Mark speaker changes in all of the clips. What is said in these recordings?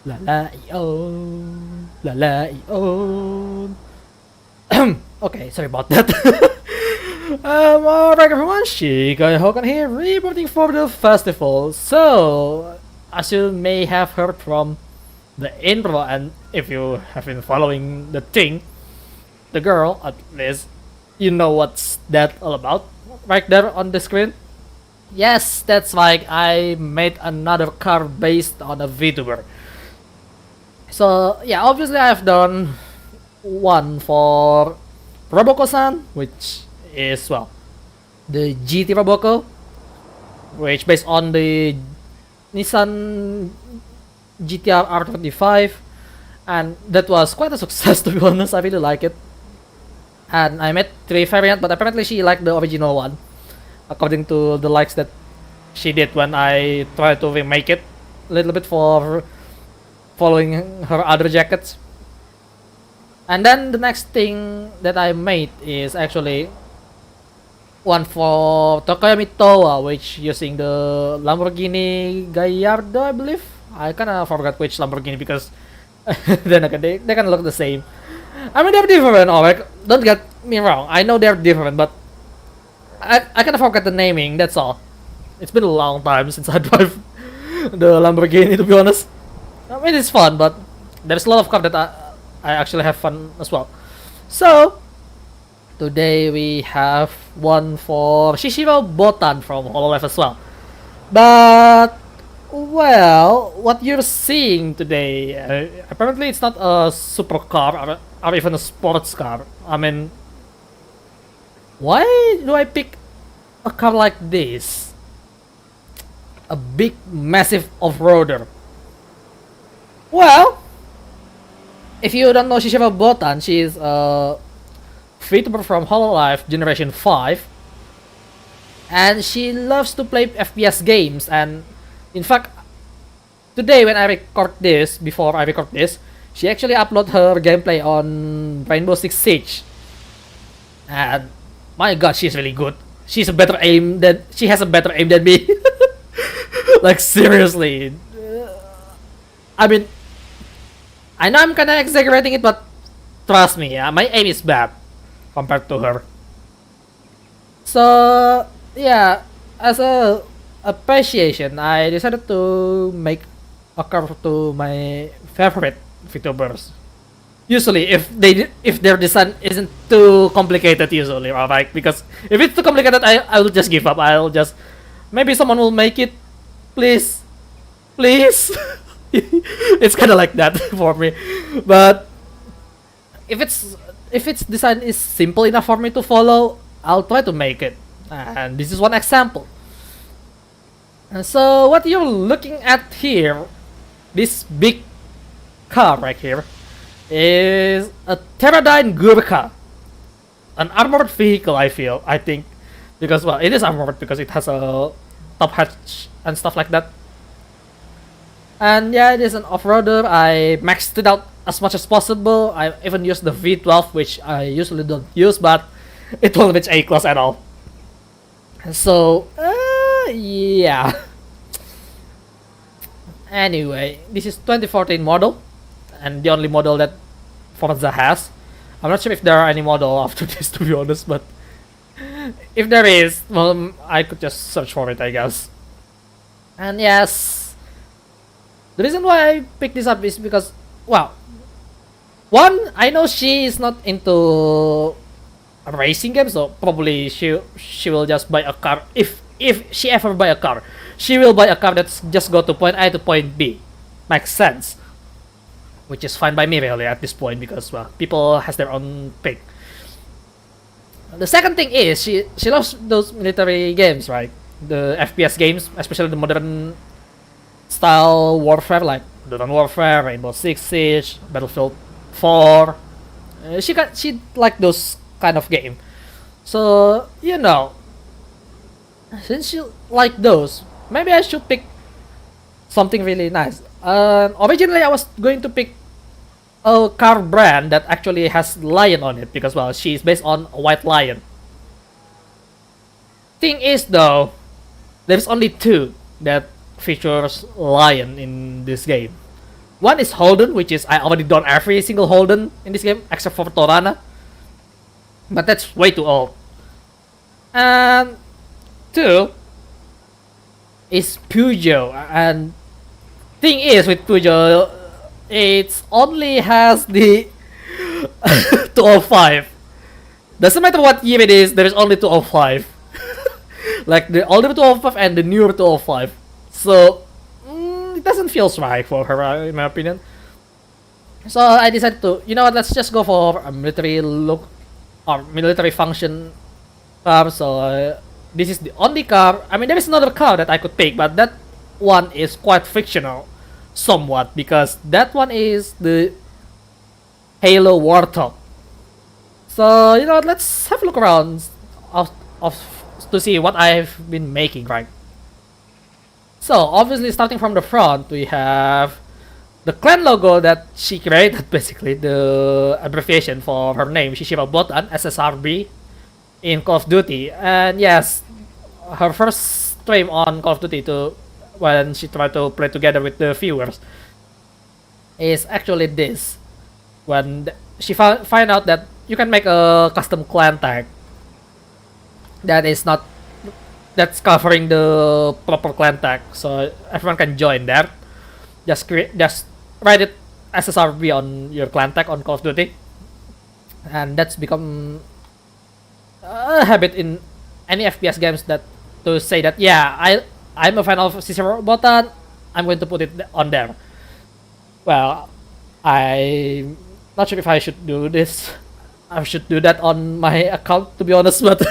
Speaker 1: La la ion, la la ion. Okay, sorry about that. Alright everyone, Shikay Hawken here, reporting for the festival. So, as you may have heard from the intro, and if you have been following the thing, the girl, at least, you know what's that all about, right there on the screen. Yes, that's right, I made another car based on a VTuber. So, yeah, obviously I've done one for Roboko-san, which is, well, the GT Roboko, which based on the Nissan GTR R25, and that was quite a success to be honest. I really like it. And I made 3 variant, but apparently she liked the original one, according to the likes that she did when I tried to remake it a little bit for following her other jackets. And then the next thing that I made is actually one for Tokoyami Towa, which using the Lamborghini Gallardo, I believe. I kinda forgot which Lamborghini because then again they kinda look the same. I mean they're different, alright. Don't get me wrong. I know they're different, but I kinda forgot the naming. That's all. It's been a long time since I drive the Lamborghini, to be honest. I mean it's fun, but there's a lot of cars that I actually have fun as well. So today we have one for Shishiro Botan from HOLOLIVE as well. But well, what you're seeing today, apparently it's not a supercar or even a sports car. I mean, why do I pick a car like this? A big, massive off-roader. Well, if you don't know Shishiro Botan, she is a VTuber from HOLOLIVE Generation 5. And she loves to play FPS games, and in fact, today when I record this, before I record this, she actually uploaded her gameplay on Rainbow Six Siege. And my god, she's really good. She has a better aim than me. Like seriously. I mean, I know I'm kinda exaggerating it, but trust me, my aim is bad compared to her. So yeah, as a appreciation, I decided to make a car to my favorite VTubers. Usually, if their design isn't too complicated, usually, alright. Because if it's too complicated, I will just give up. I'll just maybe someone will make it, please, please. It's kind of like that for me, but if its design is simple enough for me to follow, I'll try to make it. And this is one example. And so what you're looking at here, this big car right here, is a Terradyne Gurkha, an armored vehicle. I think, because well, it is armored because it has a top hatch and stuff like that. And yeah, it is an off-roader. I maxed it out as much as possible. I even used the V12, which I usually don't use, but it won't reach A-class at all. So, yeah. Anyway, this is 2014 model, and the only model that Forza has. I'm not sure if there are any model after this, to be honest, but if there is, well, I could just search for it, I guess. And yes, the reason why I picked this up is because, well, one, I know she is not into a racing game, so probably she will just buy a car. If she ever buy a car, she will buy a car that's just go to point A to point B. Makes sense. Which is fine by me really at this point, because well, people has their own pick. The second thing is she loves those military games, right? The FPS games, especially the modern style warfare like Modern Warfare, Rainbow Six Siege, Battlefield 4. She like those kind of game. So you know, since you like those, maybe I should pick something really nice. Originally I was going to pick a car brand that actually has lion on it, because well, she's based on a white lion. Thing is though, there's only 2 that features lion in this game. One is Holden, which is I already done every single Holden in this game except for Torana, but that's way too old. And two is Peugeot, and thing is with Peugeot, it only has the 205. Doesn't matter what year it is, there is only 205. Like the older 205 and the newer 205. So it doesn't feel right for her, in my opinion. So I decided to, you know what, let's just go for a military look or military function car. So this is the only car. I mean, there is another car that I could pick, but that one is quite fictional, somewhat, because that one is the Halo Warthog. So you know what, let's have a look around of to see what I've been making, right? So obviously, starting from the front, we have the clan logo that she created, basically the abbreviation for her name, Shishiro Botan, SSRB, in Call of Duty. And yes, her first stream on Call of Duty when she tried to play together with the viewers is actually this. When she find out that you can make a custom clan tag that's covering the proper clan tag, so everyone can join there. Just write it SSRB on your clan tag on Call of Duty, and that's become a habit in any FPS games that to say that, yeah, I'm a fan of Shishiro Botan, I'm going to put it on there. Well, I'm not sure if I should do this. I should do that on my account, to be honest, but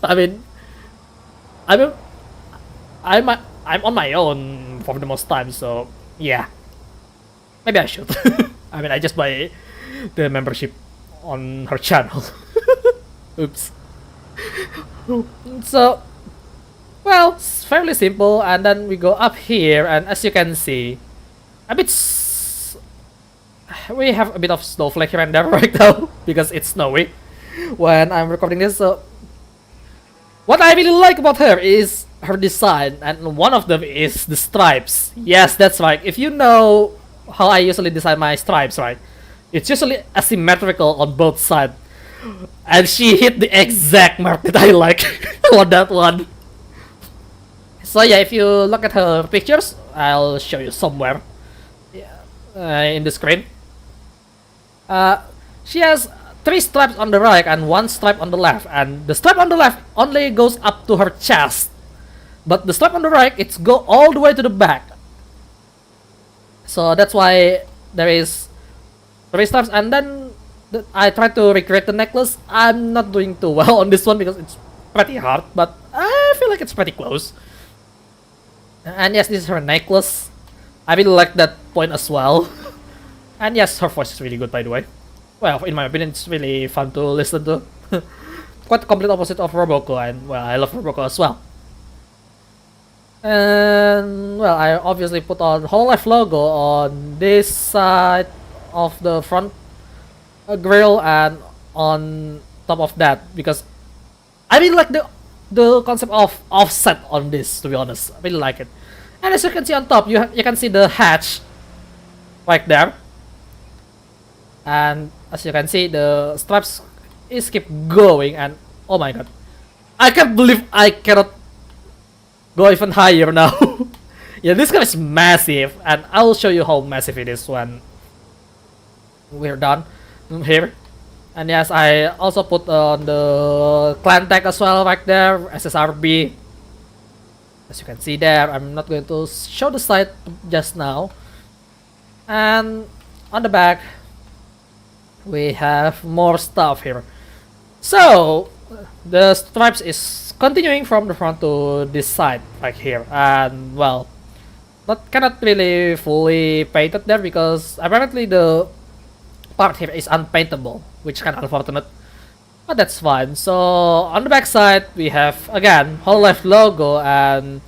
Speaker 1: I mean, I'm on my own for the most time, so yeah, maybe I should. I mean, I just buy the membership on her channel. Oops. So, well, it's fairly simple, and then we go up here, and as you can see, we have a bit of snowflake here and there right now because it's snowy when I'm recording this. So what I really like about her is her design, and one of them is the stripes. Yes, that's right. If you know how I usually design my stripes, right, it's usually asymmetrical on both sides, and she hit the exact mark that I like on that one. So yeah, if you look at her pictures, I'll show you somewhere in the screen. She has 3 stripes on the right and 1 stripe on the left, and the stripe on the left only goes up to her chest, but the stripe on the right, it's go all the way to the back. So that's why there is 3 stripes. And then I tried to recreate the necklace. I'm not doing too well on this one because it's pretty hard, but I feel like it's pretty close. And yes, this is her necklace. I really like that point as well. And yes, her voice is really good, by the way. Well, in my opinion, it's really fun to listen to. Quite the complete opposite of Roboco, and well, I love Roboco as well. And well, I obviously put on HOLOLIVE logo on this side of the front grill and on top of that, because I really like the concept of offset on this, to be honest. I really like it. And as you can see on top, you can see the hatch right there. And as you can see, the stripes is keep going, and oh my god, I can't believe I cannot go even higher now. Yeah, this guy is massive, and I'll show you how massive it is when we're done here. And yes, I also put on the clan tag as well right there, SSRB. As you can see there, I'm not going to show the side just now. And on the back, we have more stuff here. So the stripes is continuing from the front to this side right here, and well, cannot really fully paint it there because apparently the part here is unpaintable, which is kind of unfortunate, but that's fine. So on the back side, we have again HOLOLIVE logo and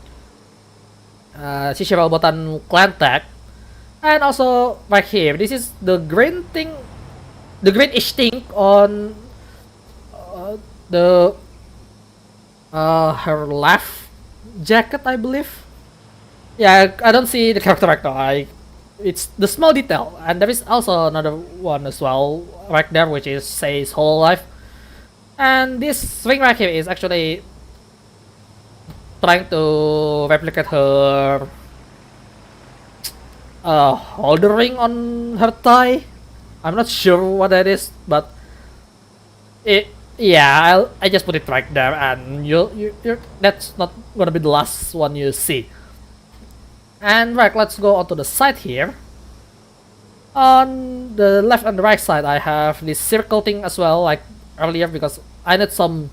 Speaker 1: Shishiro Botan clan tag, and also right here, this is the green thing, the greenish thing on her left jacket, I believe. Yeah, I don't see the character right now. I it's the small detail. And there is also another one as well right there, which is says HOLOLIVE. And this swing right here is actually trying to replicate her holder ring on her thigh. I'm not sure what that is, but yeah, I just put it right there, and that's not gonna be the last one you see. And right, let's go onto the side here. On the left and the right side, I have this circle thing as well, like earlier, because I need some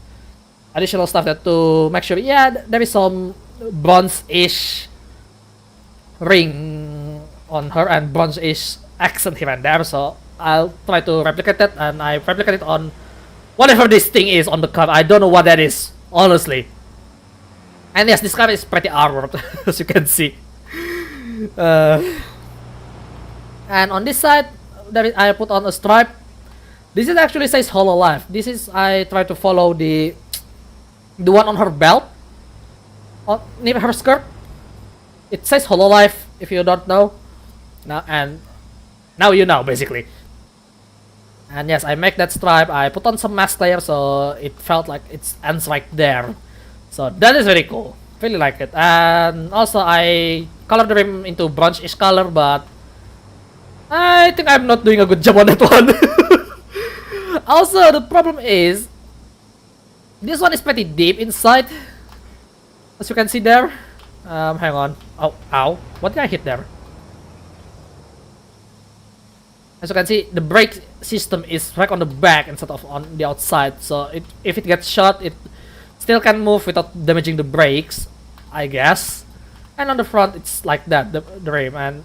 Speaker 1: additional stuff that to make sure. Yeah, there is some bronze-ish ring on her and bronze-ish accent here and there, so I'll try to replicate that, and I replicate it on whatever this thing is on the car. I don't know what that is, honestly. And yes, this car is pretty armored, as you can see. And on this side, I put on a stripe. This is actually says HOLOLIVE. This is, I try to follow the one on her belt, near her skirt. It says HOLOLIVE, if you don't know. Now you know, basically. And yes, I make that stripe. I put on some mask layer, so it felt like it ends right there. So that is very cool. Really like it. And also I colored the rim into bronze-ish color, but I think I'm not doing a good job on that one. Also, the problem is this one is pretty deep inside, as you can see there. Hang on. Oh, ow. What did I hit there? As you can see, the brake system is right on the back instead of on the outside. So if it gets shot, it still can move without damaging the brakes, I guess. And on the front, it's like that, the rim. And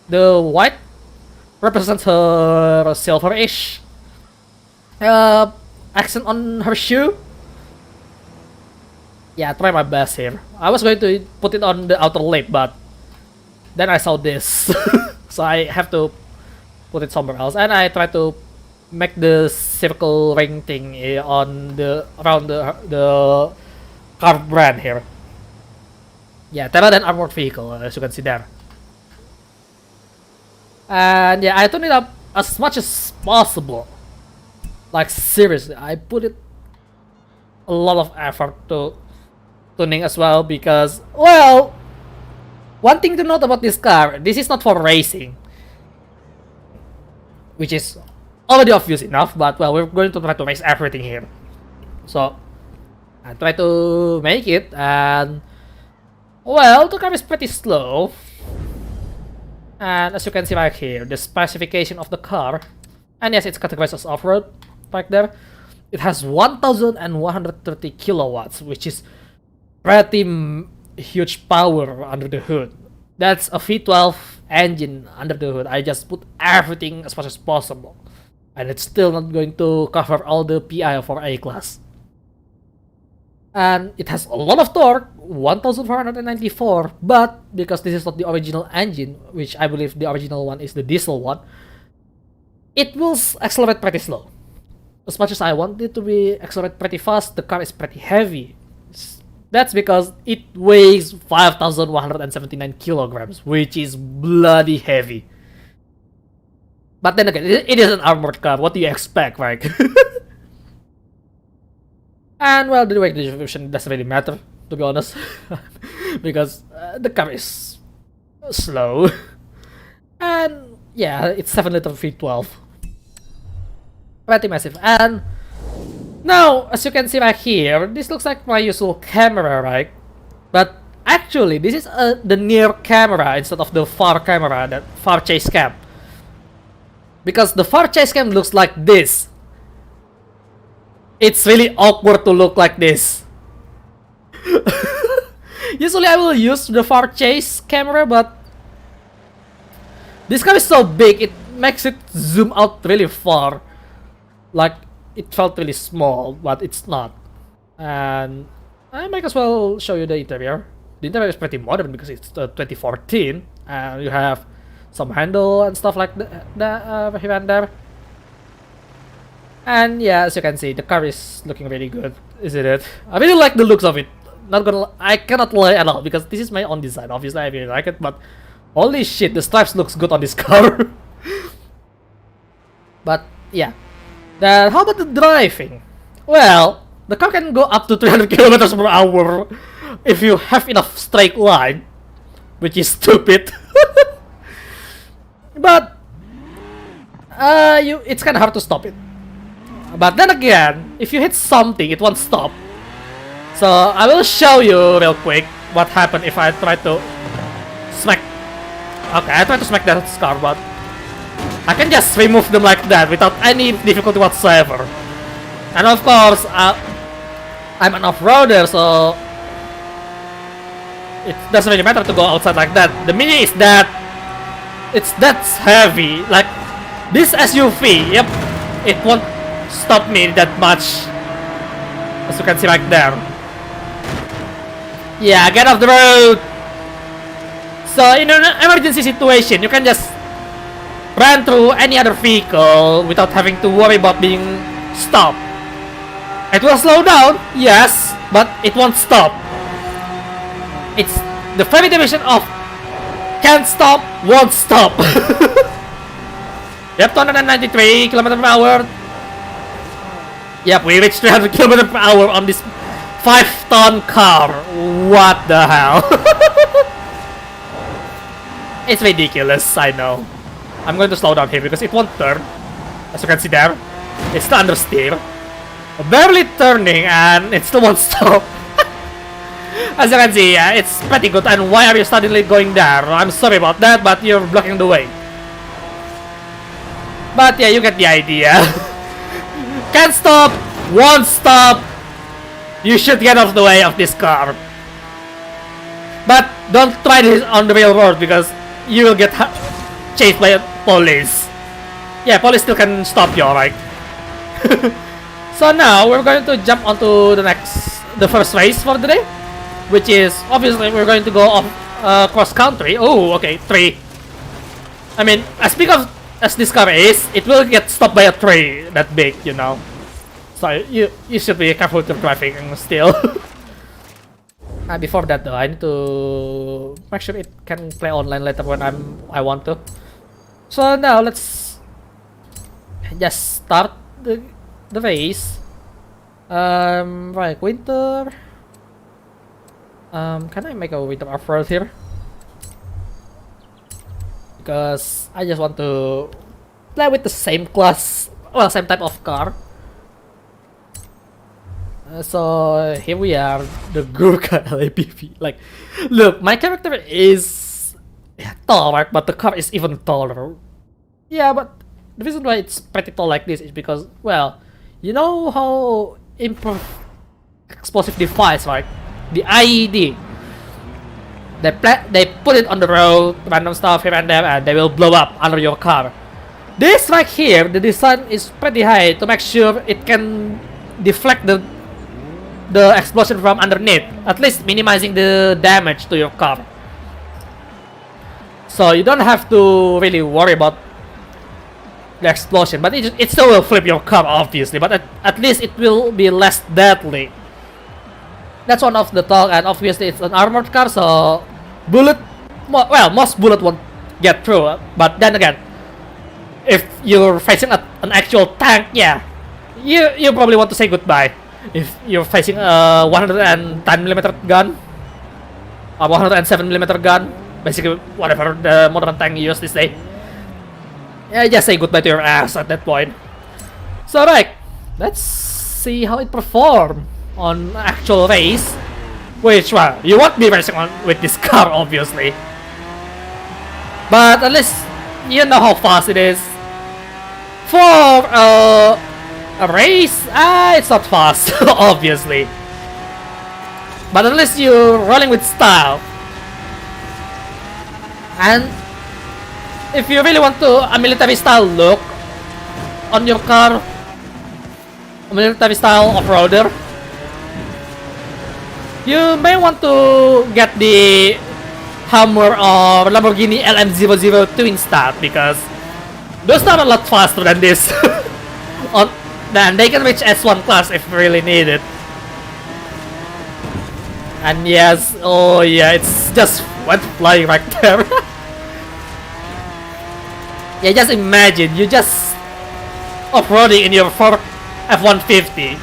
Speaker 1: the white represents her silverish accent on her shoe. Yeah, try my best here. I was going to put it on the outer lip, but then I saw this. So I have to put it somewhere else. And I try to make the circle ring thing on around the car brand here. Yeah, Terradyne armored vehicle, as you can see there. And yeah, I tune it up as much as possible. Like seriously, I put it a lot of effort to tuning as well, because, well, one thing to note about this car, this is not for racing, which is already obvious enough, but well, we're going to try to race everything here. So I try to make it, and well, the car is pretty slow. And as you can see right here, the specification of the car, and yes, it's categorized as off-road right there. It has 1,130 kilowatts, which is pretty huge power under the hood. That's a V12 engine under the hood. I just put everything as much as possible, and it's still not going to cover all the PI for A-class. And it has a lot of torque, 1,494, but because this is not the original engine, which I believe the original one is the diesel one, it will accelerate pretty slow. As much as I want it to be accelerate pretty fast, the car is pretty heavy. That's because it weighs 5,179 kilograms, which is bloody heavy. But then again, it is an armored car. What do you expect, right? And well, the weight distribution doesn't really matter, to be honest, because the car is slow. And yeah, it's 7-liter V12. Pretty massive. And now, as you can see right here, this looks like my usual camera, right? But actually, this is the near camera instead of the far camera, that far chase cam. Because the far chase cam looks like this. It's really awkward to look like this. Usually I will use the far chase camera, but this car is so big, it makes it zoom out really far. Like, it felt really small, but it's not. And I might as well show you the interior. The interior is pretty modern because it's 2014, and you have some handle and stuff like that here and there. And yeah, as you can see, the car is looking really good, isn't it? I really like the looks of it. I cannot lie at all, because this is my own design. Obviously, I really like it, but Holy shit, the stripes looks good on this car. But yeah. Then how about the driving? Well, the car can go up to 300 kilometers per hour if you have enough straight line, which is stupid. But it's kind of hard to stop it. But then again, if you hit something, it won't stop. So I will show you real quick what happened if I try to smack. Okay, I try to smack that car, but I can just remove them like that without any difficulty whatsoever. And of course, I'm an off-roader, so it doesn't really matter to go outside like that. The meaning is that that's heavy. Like this SUV, yep, it won't stop me that much, as you can see right there. Yeah, get off the road. So in an emergency situation, you can just run through any other vehicle without having to worry about being stopped. It will slow down, yes, but it won't stop. It's the very definition of can't stop, won't stop. Yep, 293 km per hour. Yep, we reached 300 km per hour on this 5-ton car. What the hell? It's ridiculous, I know. I'm going to slow down here because it won't turn. As you can see there, it's still understeer. Barely turning and it still won't stop. As you can see, yeah, it's pretty good. And why are you suddenly going there? I'm sorry about that, but you're blocking the way. But yeah, you get the idea. Can't stop, won't stop. You should get off the way of this car. But don't try this on the real road because you will get chased by police. Yeah, police still can stop you, alright. So now we're going to jump onto the first race for the day, which is obviously we're going to go off cross country. Oh, okay, tree. I mean, as big as this car is, it will get stopped by a tree that big, you know. So you should be careful with your driving still. Before that though, I need to make sure it can play online later when I want to. So now let's just start the race. Right, winter. Can I make a winter off-road here? Because I just want to play with the same class, well, same type of car. So here we are, the Gurkha LAPP. Like, look, my character is tall, right? But the car is even taller. Yeah, but the reason why it's pretty tall like this is because, well, you know how improved explosive device, right? The IED. They put it on the road, random stuff here and there, and they will blow up under your car. This right here, the design is pretty high to make sure it can deflect the explosion from underneath, at least minimizing the damage to your car. So you don't have to really worry about the explosion, but it still will flip your car, obviously, but at least it will be less deadly. That's one of the talk, and obviously it's an armored car, so most bullet won't get through. But then again, if you're facing an actual tank, yeah, you probably want to say goodbye. If you're facing a 110mm gun or 107mm gun, basically whatever the modern tank you use this day, yeah, just say goodbye to your ass at that point. So right, let's see how it performs on actual race. Which, well, you won't be racing with this car, obviously, but at least you know how fast it is. For a race, it's not fast, obviously, but at least you're rolling with style. And if you really want a military style look on your car, a military style off-roader, you may want to get the Hummer or Lamborghini LM002 instead, because those are a lot faster than this. Then they can reach S1 class if really needed. And yes, oh yeah, it's just went flying right there. Yeah, just imagine you just off-roading in your Ford F-150,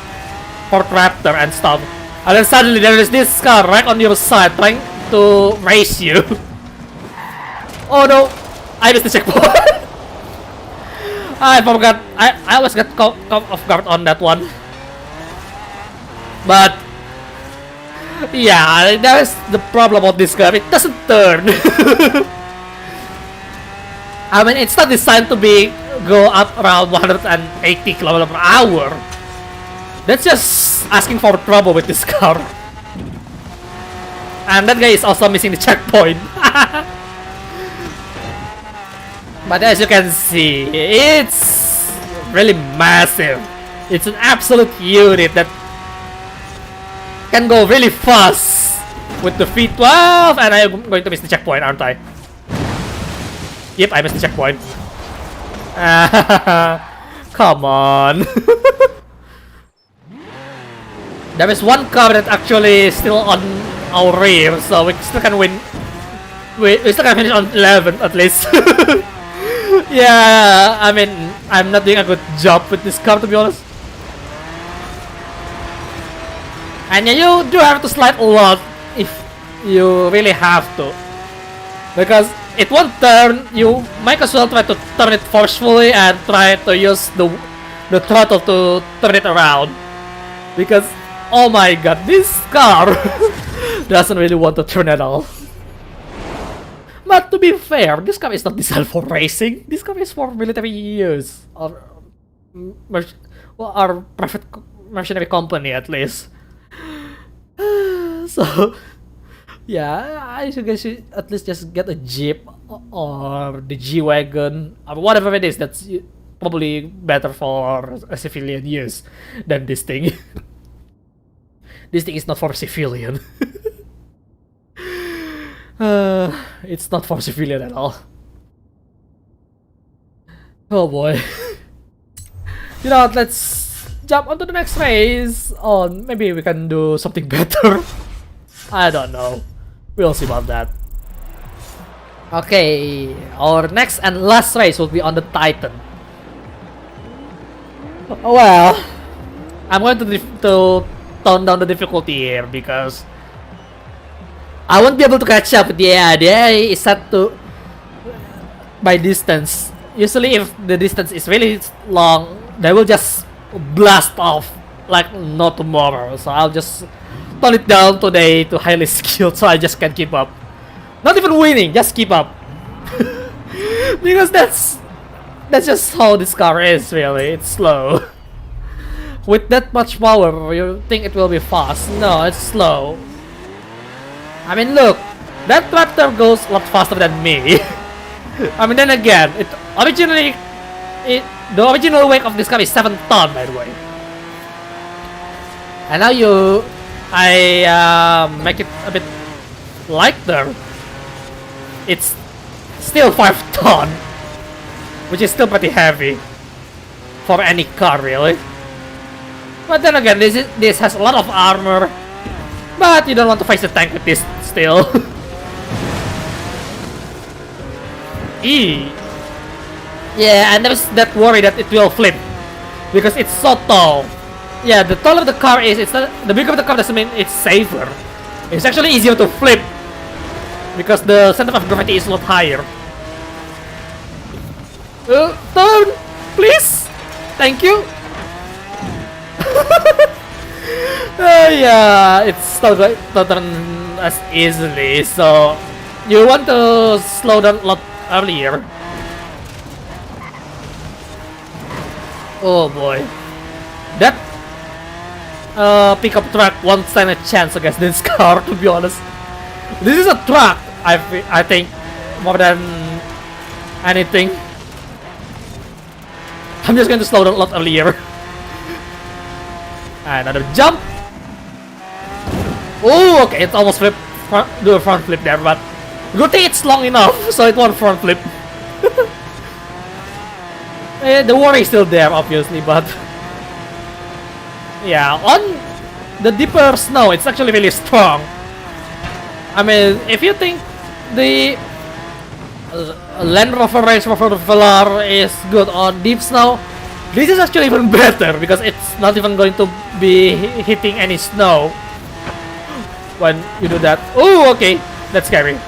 Speaker 1: Ford Raptor and stuff, and then suddenly there is this car right on your side trying to race you. Oh no, I missed the checkpoint. I forgot. I always got caught off guard on that one. But yeah, that is the problem of this car. It doesn't turn. I mean, it's not designed to go up around 180 km/h. That's just asking for trouble with this car. And that guy is also missing the checkpoint. But as you can see, it's really massive. It's an absolute unit that can go really fast with the V12, and I'm going to miss the checkpoint, aren't I? Yep, I missed the checkpoint. Come on. There is one car that actually is still on our rear, so we still can win. We still can finish on 11 at least. Yeah, I mean, I'm not doing a good job with this car, to be honest. And yeah, you do have to slide a lot if you really have to, because it won't turn. You might as well try to turn it forcefully and try to use the throttle to turn it around, because oh my god, this car doesn't really want to turn at all. But to be fair, this car is not designed for racing. This car is for military use, or our private mercenary company at least. So yeah, I should guess you at least just get a Jeep or the G-Wagon or whatever it is. That's probably better for a civilian use than this thing. This thing is not for civilian. It's not for civilian at all. Oh boy. You know what, let's jump onto the next race. Oh, maybe we can do something better. I don't know. We'll see about that. Okay, our next and last race will be on the Titan. Well, I'm going to tone down the difficulty here because I won't be able to catch up. Yeah, the AI is set to by distance. Usually if the distance is really long, they will just blast off like no tomorrow. So I'll just tone it down today to highly skilled so I just can keep up. Not even winning, just keep up. Because that's just how this car is really. It's slow. With that much power, you think it will be fast. No, it's slow. I mean, look, that tractor goes a lot faster than me. I mean, then again, the original weight of this car is 7 tons, by the way. And now I make it a bit lighter. It's still 5 tons, which is still pretty heavy for any car, really. But then again, this has a lot of armor. But you don't want to face the tank with this still. Yeah, and there's that worry that it will flip because it's so tall. Yeah, the taller the car is, the bigger the car doesn't mean it's safer. It's actually easier to flip because the center of gravity is a lot higher. Turn, please. Thank you. Yeah, it's not going to turn as easily, so you want to slow down a lot earlier. Oh boy, that pickup truck won't stand a chance against this car, to be honest. This is a truck, I think, more than anything. I'm just going to slow down a lot earlier. Another jump. Oh, okay, it's almost flip. Do a front flip there, but good thing it's long enough, so it won't front flip. The worry is still there, obviously, but yeah, on the deeper snow, it's actually really strong. I mean, if you think the Land Rover Range Rover Velar is good on deep snow. This is actually even better because it's not even going to be hitting any snow when you do that. Oh, okay, that's scary.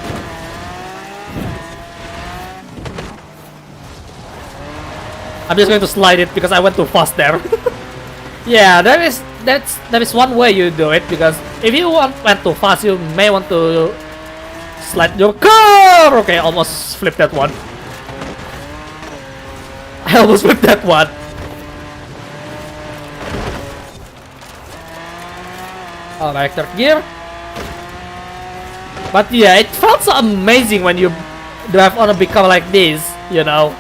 Speaker 1: I'm just going to slide it because I went too fast there. Yeah, that is one way you do it, because if you went too fast, you may want to slide your car. Okay, almost flipped that one. I almost flipped that one. Alright, third gear. But yeah, it felt so amazing when you drive on a big car like this, you know.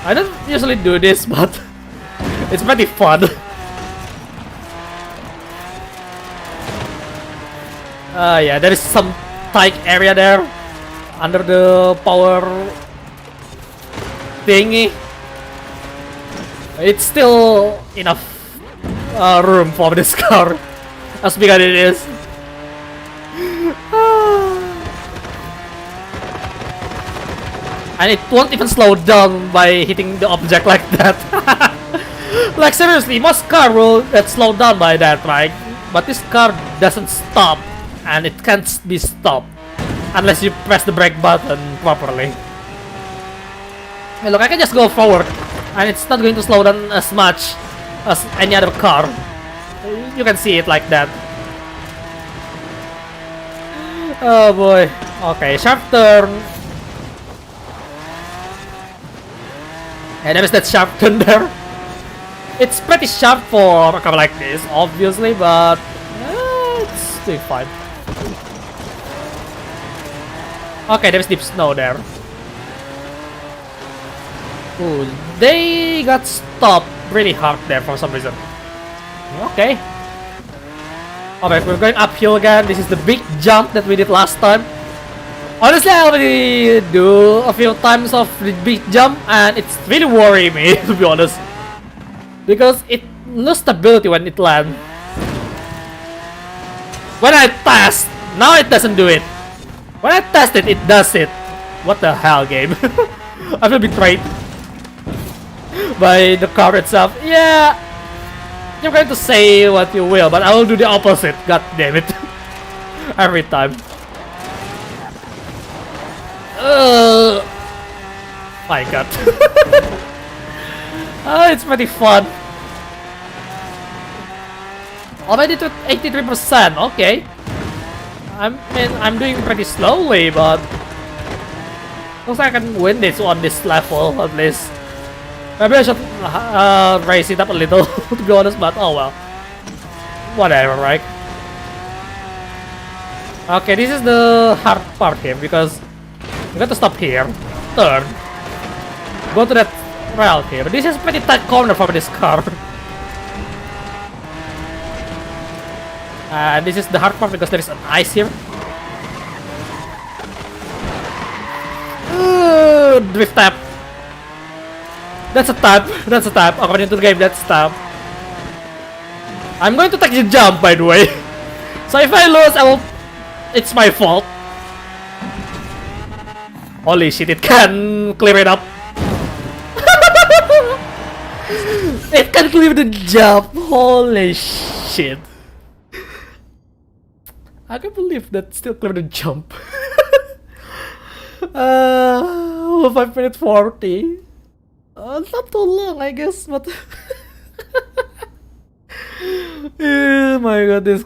Speaker 1: I don't usually do this, but it's pretty fun. Yeah, there is some tight area there under the power thingy. It's still enough room for this car, as big as it is. And it won't even slow down by hitting the object like that. Like seriously, most car will get slowed down by that, right? But this car doesn't stop, and it can't be stopped unless you press the brake button properly. Hey, look, I can just go forward, and it's not going to slow down as much as any other car. You can see it like that. Oh boy. Okay, sharp turn. And there is that sharp turn there. It's pretty sharp for a car like this, obviously, but it's doing fine. Okay, there is deep snow there. Ooh, they got stopped really hard there for some reason. Okay. Alright, we're going uphill again. This is the big jump that we did last time. Honestly, I already do a few times of the big jump, and it's really worrying me, to be honest. Because it loses stability when it lands. When I test, now it doesn't do it. When I test it, it does it. What the hell, game? I feel betrayed by the car itself. Yeah, you're going to say what you will, but I will do the opposite. God damn it. Every time. My god. Oh, it's pretty fun. Already to 83%. Okay. I'm doing pretty slowly, but looks like I can win this on this level at least. Maybe I should raise it up a little, to be honest, but oh well. Whatever, right? Okay, this is the hard part here, because you got to stop here, turn, go to that rail here. This is pretty tight corner for this car. And this is the hard part because there is an ice here. Drift tap. That's a tap. That's a tap. According to the game, that's a tap. I'm going to take the jump, by the way. So if I lose, it's my fault. Holy shit, it can clear it up. It can clear the jump. Holy shit. I can't believe that still cleared the jump. 5 minutes 40. Not too long, I guess, but oh my god, this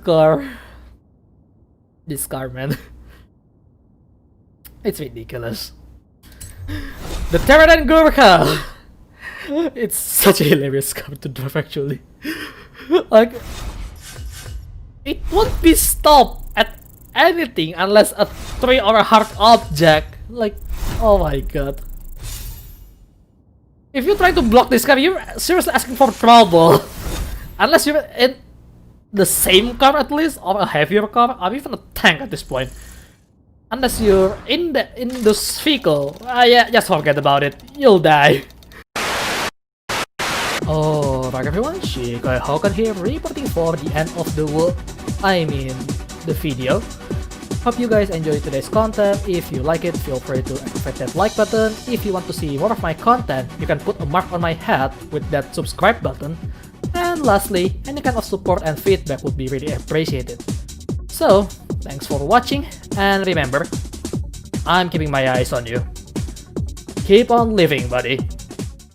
Speaker 1: car, man, it's ridiculous. The Terradyne Gurkha. It's such a hilarious car to drive, actually. Like, it won't be stopped at anything unless a tree or a hard object. Like, oh my god. If you try to block this car, you're seriously asking for trouble. Unless you're in the same car at least, or a heavier car, or even a tank at this point. Unless you're in this vehicle, yeah, just forget about it. You'll die. Alright everyone, Shikay Hawken here, reporting for the end of the world. I mean, the video. Hope you guys enjoyed today's content. If you like it, feel free to activate that like button. If you want to see more of my content, you can put a mark on my head with that subscribe button. And lastly, any kind of support and feedback would be really appreciated. So, thanks for watching, and remember, I'm keeping my eyes on you. Keep on living, buddy.